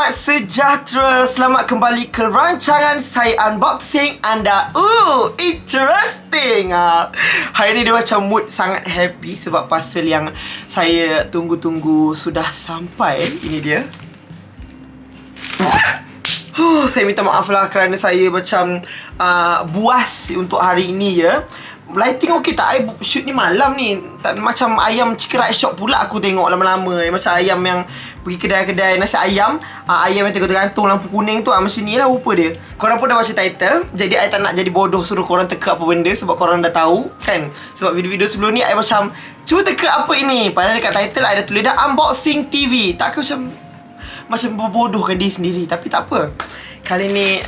Selamat sejahtera. Selamat kembali ke rancangan saya unboxing anda. Interesting. Hari ni dia macam mood sangat happy sebab parcel yang saya tunggu-tunggu sudah sampai. Ini dia. Saya minta maaf lah kerana saya macam buas untuk hari ini ya. Lighting okey tak? I shoot ni malam ni tak, macam ayam chicken rice shop pula aku tengok lama-lama ni. Macam ayam yang pergi kedai-kedai nasi ayam, ayam yang tergantung lampu kuning tu, macam ni lah rupa dia. Korang pun dah baca title. Jadi I tak nak jadi bodoh suruh korang teka apa benda sebab korang dah tahu kan. Sebab video-video sebelum ni I macam cuba teka apa ini, padahal dekat title I dah tulis dah unboxing TV. Tak ke macam berbodohkan diri sendiri. Tapi tak apa, kali ni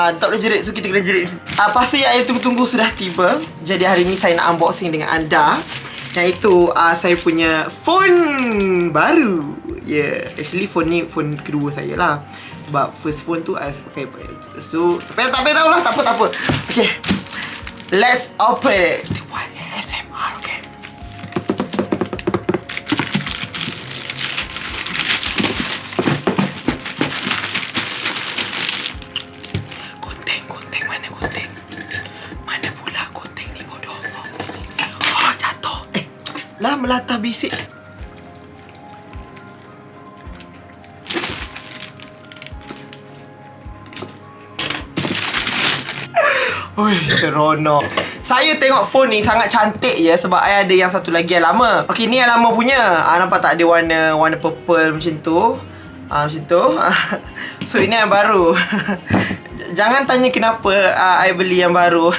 tak boleh jerit, so kita kena jerit. Parcel yang saya tunggu-tunggu sudah tiba. Jadi hari ni saya nak unboxing dengan anda, iaitu saya punya phone baru. Actually phone ni phone kedua saya lah. Sebab first phone tu saya pakai. So tak tahulah, tak apa. Okay, let's open it. ASMR, okay. Lah melatah bisik. Oi, seronok. Saya tengok phone ni sangat cantik ya, sebab I ada yang satu lagi yang lama. Okey, ni yang lama punya. Nampak tak ada warna purple macam tu. Macam tu. So ini yang baru. Jangan tanya kenapa I beli yang baru.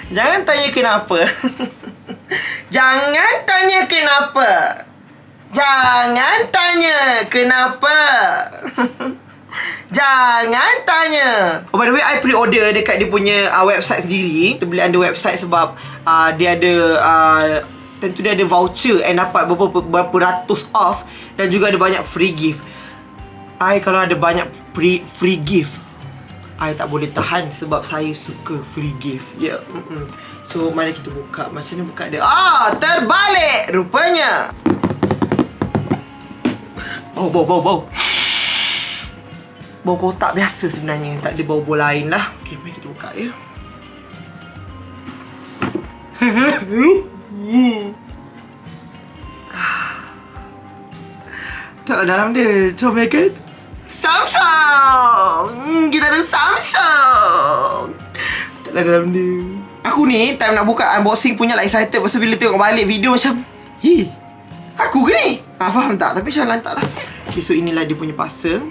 Jangan tanya kenapa. Jangan tanya kenapa. Jangan tanya kenapa. Jangan tanya. Oh, by the way, I pre-order dekat dia punya website sendiri. Kita beli under website sebab dia ada tentu dia ada voucher and dapat berapa ratus off. Dan juga ada banyak free gift. I kalau ada banyak free gift, I tak boleh tahan sebab saya suka free gift. So, mari kita buka. Macam ni buka dia. Terbalik rupanya. Bau. Bau kotak biasa sebenarnya. Tak ada bau-bau lain lah. Okay, mari kita buka ya. Tak dalam dia comel kan? Samsung. Kita ada Samsung. Tak dalam dia. Aku ni time nak buka unboxing punya lah excited. Pasal bila tengok balik video macam, aku ke ni? Faham tak? Tapi macam lantak lah. Okay, so inilah dia punya parcel.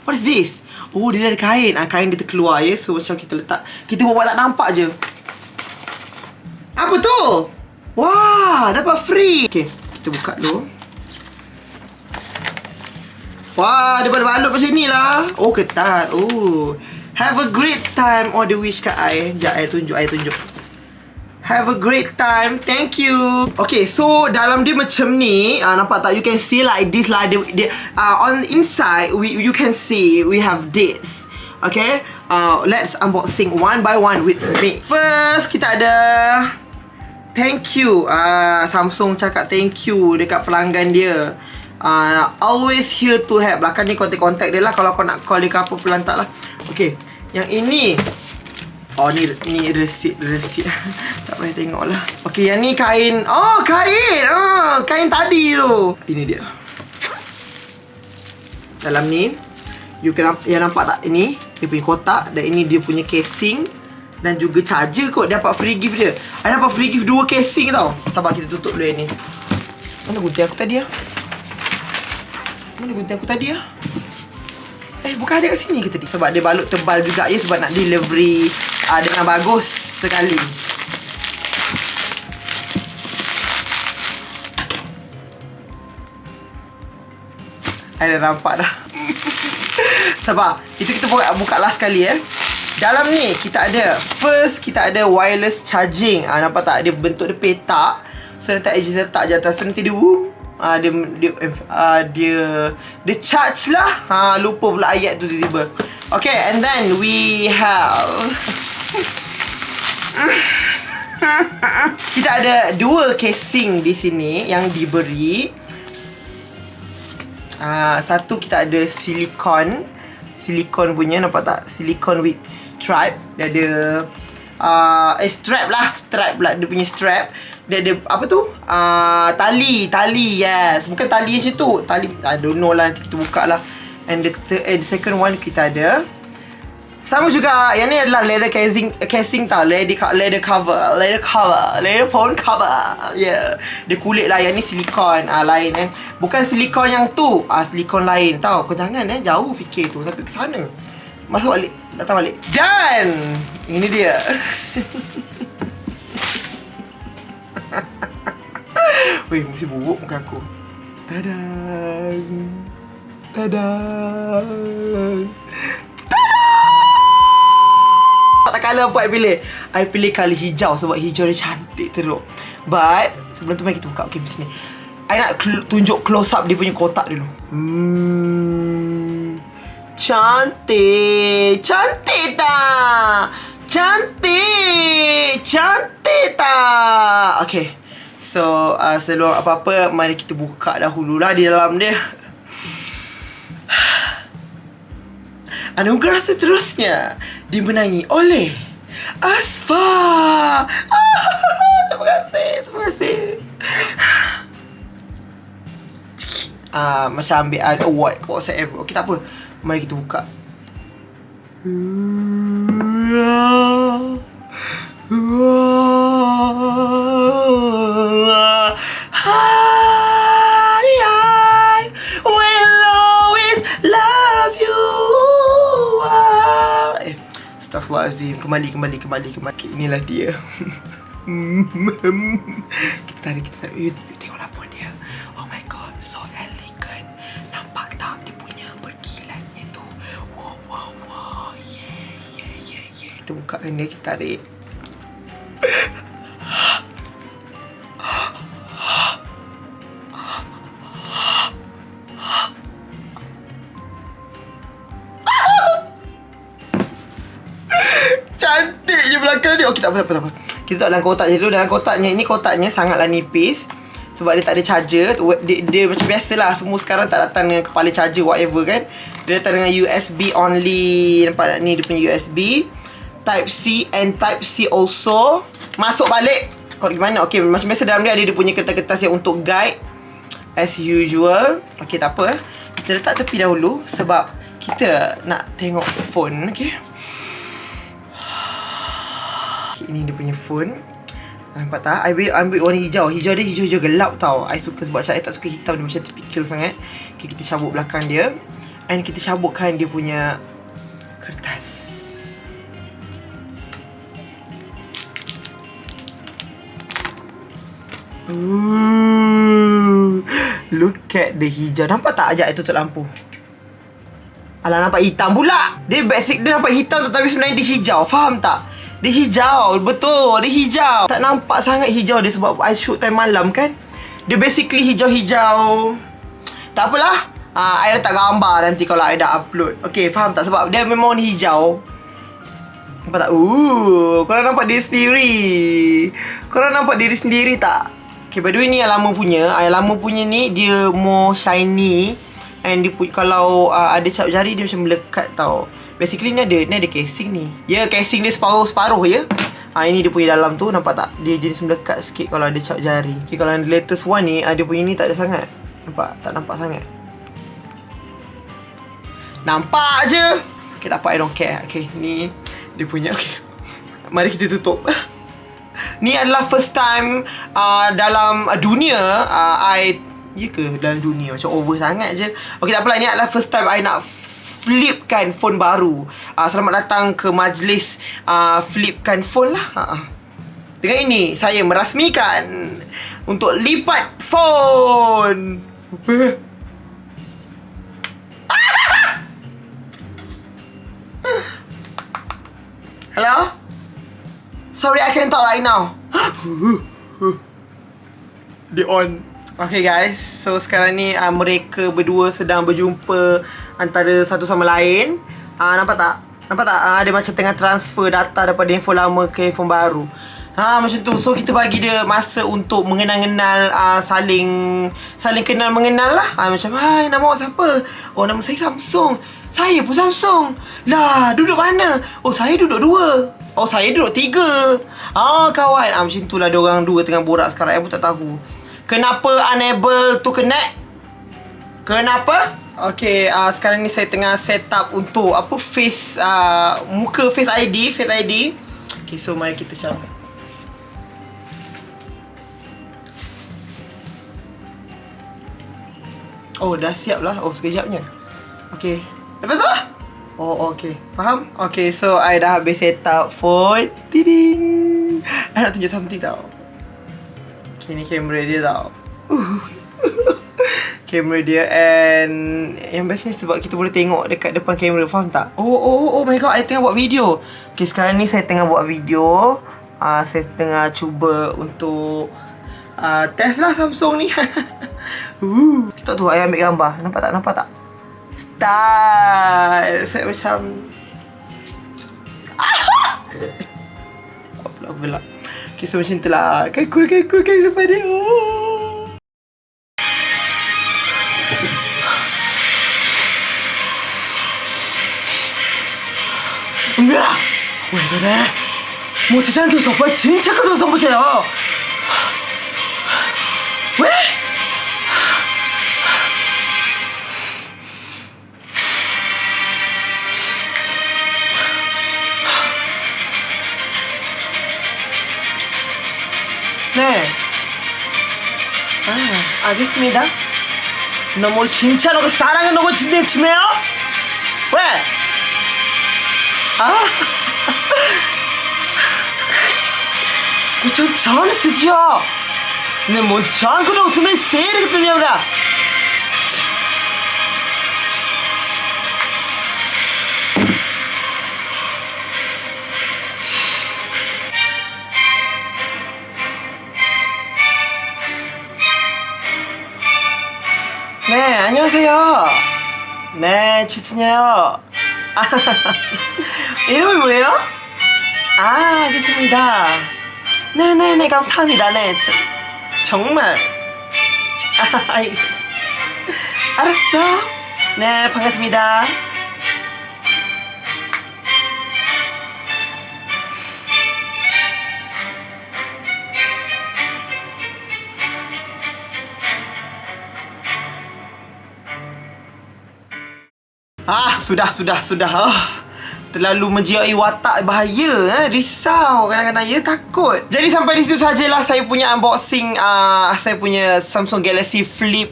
What is this? Oh, dia ada kain. Kain dia terkeluar ya. So macam kita letak, kita buat tak nampak je. Apa tu? Wah, dapat free. Okay, kita buka dulu. Wah, dia balut macam ni lah. Oh, ketat. Oh, have a great time. Oh, dia wish kat I. Sekejap, I tunjuk. Have a great time. Thank you. Okay, so dalam dia macam ni. Nampak tak? You can see like this lah. On inside, you can see we have this. Okay, let's unboxing one by one with me. First, kita ada thank you. Samsung cakap thank you dekat pelanggan dia. Always here to help. Belakang ni kontak dia lah kalau kau nak call dia ke apa, pelantak lah. Okay, yang ini, oh ni resit. Tak payah tengok lah. Okay, yang ni kain. Oh, kain. Kain tadi tu. Ini dia. Dalam ni yang nampak tak, ini dia punya kotak. Dan ini dia punya casing. Dan juga charger kot. Dia dapat free gift dia. Ada dapat free gift 2 casing tau. Sabar, kita tutup dulu yang ni. Mana gunting aku tadi bukan ada kat sini ke tadi? Sebab dia balut tebal juga ya. Sebab nak delivery dengan bagus sekali. Ada nampak dah. Sabar, itu kita buka last sekali ya. Dalam ni kita ada, first kita ada wireless charging. Nampak tak? Dia bentuk dia petak. So nanti I just letak je atas. So nanti dia dia charge lah. Lupa pula ayat tu tiba-tiba. Okay, and then we have Kita ada 2 casing di sini yang diberi. Satu kita ada silikon punya, nampak tak? Silikon with stripe. Dia ada strap lah. Dia punya strap. Dia ada apa tu? Tali, yes. Bukan tali macam tu. Tali, I don't know lah, nanti kita buka lah. And the second one kita ada sama juga. Yang ni adalah leather casing tau. Leather phone cover. Yeah. Dia kulit lah. Yang ni silikon lain bukan silikon yang tu. Silikon lain tau. Kau jangan jauh fikir tu. Sampai ke sana. Masuk balik. Datang balik. Dan ini dia. Weh, mesti buruk muka aku. Tadang. Tak colour apa I pilih? I pilih colour hijau sebab hijau dia cantik teruk. But sebelum tu mari kita buka. Okay, sini I nak tunjuk close up dia punya kotak dulu. Cantik tak? Cantik tak? Okay, so sebelum apa-apa, mari kita buka dahululah di dalam dia. Anugerah seterusnya dimenangi oleh Asfa. Terima kasih. Macam ambil award ke whatsoever. Okay, tak apa. Mari kita buka. Astaghfirullahaladzim. Kembali. Inilah dia. Kita tarik. You tengoklah phone dia. Oh my god, so elegant. Nampak tak dia punya berkilatnya tu? Wow. Yeah. Kita bukakan dia, kita tarik. Cantik je belakang dia. Okay, tak apa. Kita taruh dalam kotak je dulu. Dalam kotaknya, ini kotaknya sangatlah nipis sebab dia tak ada charger. Dia macam biasalah, semua sekarang tak datang dengan kepala charger whatever kan. Dia datang dengan USB only. Nampak tak ni dia punya USB Type C and Type C also. Masuk balik. Kau gimana? Okay, macam biasa dalam dia ada dia punya kertas-kertas yang untuk guide as usual. Okay, tak apa. Kita letak tepi dahulu sebab kita nak tengok phone. Okay, ini dia punya phone. Nampak tak? I ambil warna hijau. Hijau dia hijau gelap tau. I suka sebab saya tak suka hitam. Dia macam typical sangat. Okay, kita cabut belakang dia. And kita cabutkan dia punya kertas. Look at the hijau. Nampak tak? Ajak I tutup lampu. Alah, nampak hitam pula. Dia basic dia nampak hitam tu, tapi sebenarnya dia hijau. Faham tak? Dia hijau. Betul, dia hijau. Tak nampak sangat hijau dia sebab I shoot time malam kan. Dia basically hijau-hijau. Tak apalah. I letak gambar nanti kalau I dah upload. Okay, faham tak? Sebab dia memang warna hijau. Nampak tak? Korang nampak diri sendiri tak? Okay, by the way ni yang lama punya. Yang lama punya ni dia more shiny. And dia kalau ada cap jari dia macam melekat tau. Basically ni ada casing ni. Ya, casing dia separuh-separuh je. Ini dia punya dalam tu, nampak tak? Dia jenis melekat sikit kalau ada cap jari. Okay, kalau yang latest one ni, dia punya ni tak ada sangat. Nampak? Tak nampak sangat. Nampak je. Okay, tak apa, I don't care. Okay, ni dia punya. Okay, mari kita tutup. Ni adalah first time dalam dunia ya ke dalam dunia? Macam over sangat je. Okay, tak apalah. Ni adalah first time I nak flipkan phone baru. Selamat datang ke majlis flipkan phone lah. Dengan ini saya merasmikan untuk lipat phone. Hello? Sorry, I can't talk right now. Dia on. Okay guys, so sekarang ni mereka berdua sedang berjumpa antara satu sama lain. Nampak tak? Dia macam tengah transfer data daripada handphone lama ke handphone baru. Macam tu. So kita bagi dia masa untuk mengenal-kenal, saling kenal mengenal lah. Macam, hai, nama awak siapa? Oh, nama saya Samsung. Saya pun Samsung. Lah, duduk mana? Oh, saya duduk 2. Oh, saya duduk 3. Kawan. Macam tu lah, diorang 2 tengah borak sekarang. Aku tak tahu kenapa unable to connect. Kenapa? Okay, sekarang ni saya tengah set up untuk apa, face, muka Face ID. Okay, so mari kita capai. Oh, dah siap lah. Oh, sekejapnya. Okay. Lepas tu? Oh, okay. Faham? Okay, so I dah habis set up phone. Tiding. I nak tunjuk something tau. Okay, ni kamera dia tau. Kamera dia, and yang bestnya sebab kita boleh tengok dekat depan kamera. Faham tak? Oh my god, I tengah buat video. Okay, sekarang ni saya tengah buat video. Saya tengah cuba untuk test lah Samsung ni. Kita tu, I ambil gambar. Nampak tak? Style. Saya macam Kuat pula. Okay, so macam tu lah. Kan cool depan dia. 은별아! 왜 그래? 뭐 저한테 정말 진짜 큰 선보세요. 왜? 네. 알겠습니다. 너 뭐 진짜 너가 사랑해 너가 진짜 치매요? 왜? 저 전에 쓰지요. 내 뭐 전그로 웃으면 세르거든요, 라. 네, 안녕하세요. 네, 지순이에요. 이름이 뭐예요? 알겠습니다. 네네네, 감사합니다. 네, 정말. 알았어. 네, 반갑습니다. Sudah. Terlalu menjiwai watak, bahaya. Risau kadang-kadang, ya, takut. Jadi sampai di situ sajalah saya punya unboxing saya punya Samsung Galaxy Flip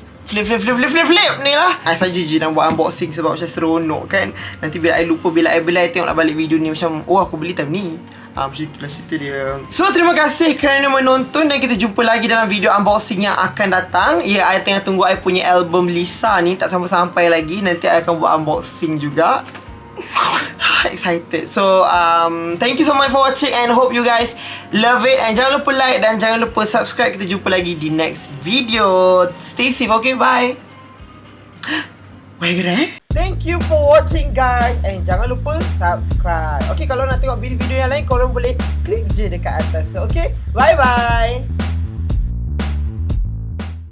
ni lah. Saya jijik nak buat unboxing sebab macam seronok kan. Nanti bila I lupa, bila I tengok nak balik video ni macam, oh, aku beli time ni. Macam itulah cerita dia. So, terima kasih kerana menonton dan kita jumpa lagi dalam video unboxing yang akan datang. Ya, I tengah tunggu I punya album Lisa ni, tak sampai-sampai lagi. Nanti I akan buat unboxing juga. Excited. So, thank you so much for watching and hope you guys love it. And jangan lupa like dan jangan lupa subscribe. Kita jumpa lagi di next video. Stay safe, okay? Bye. Thank you for watching guys. And jangan lupa subscribe. Okay, kalau nak tengok video-video yang lain, korang boleh klik je dekat atas. Okay, bye-bye.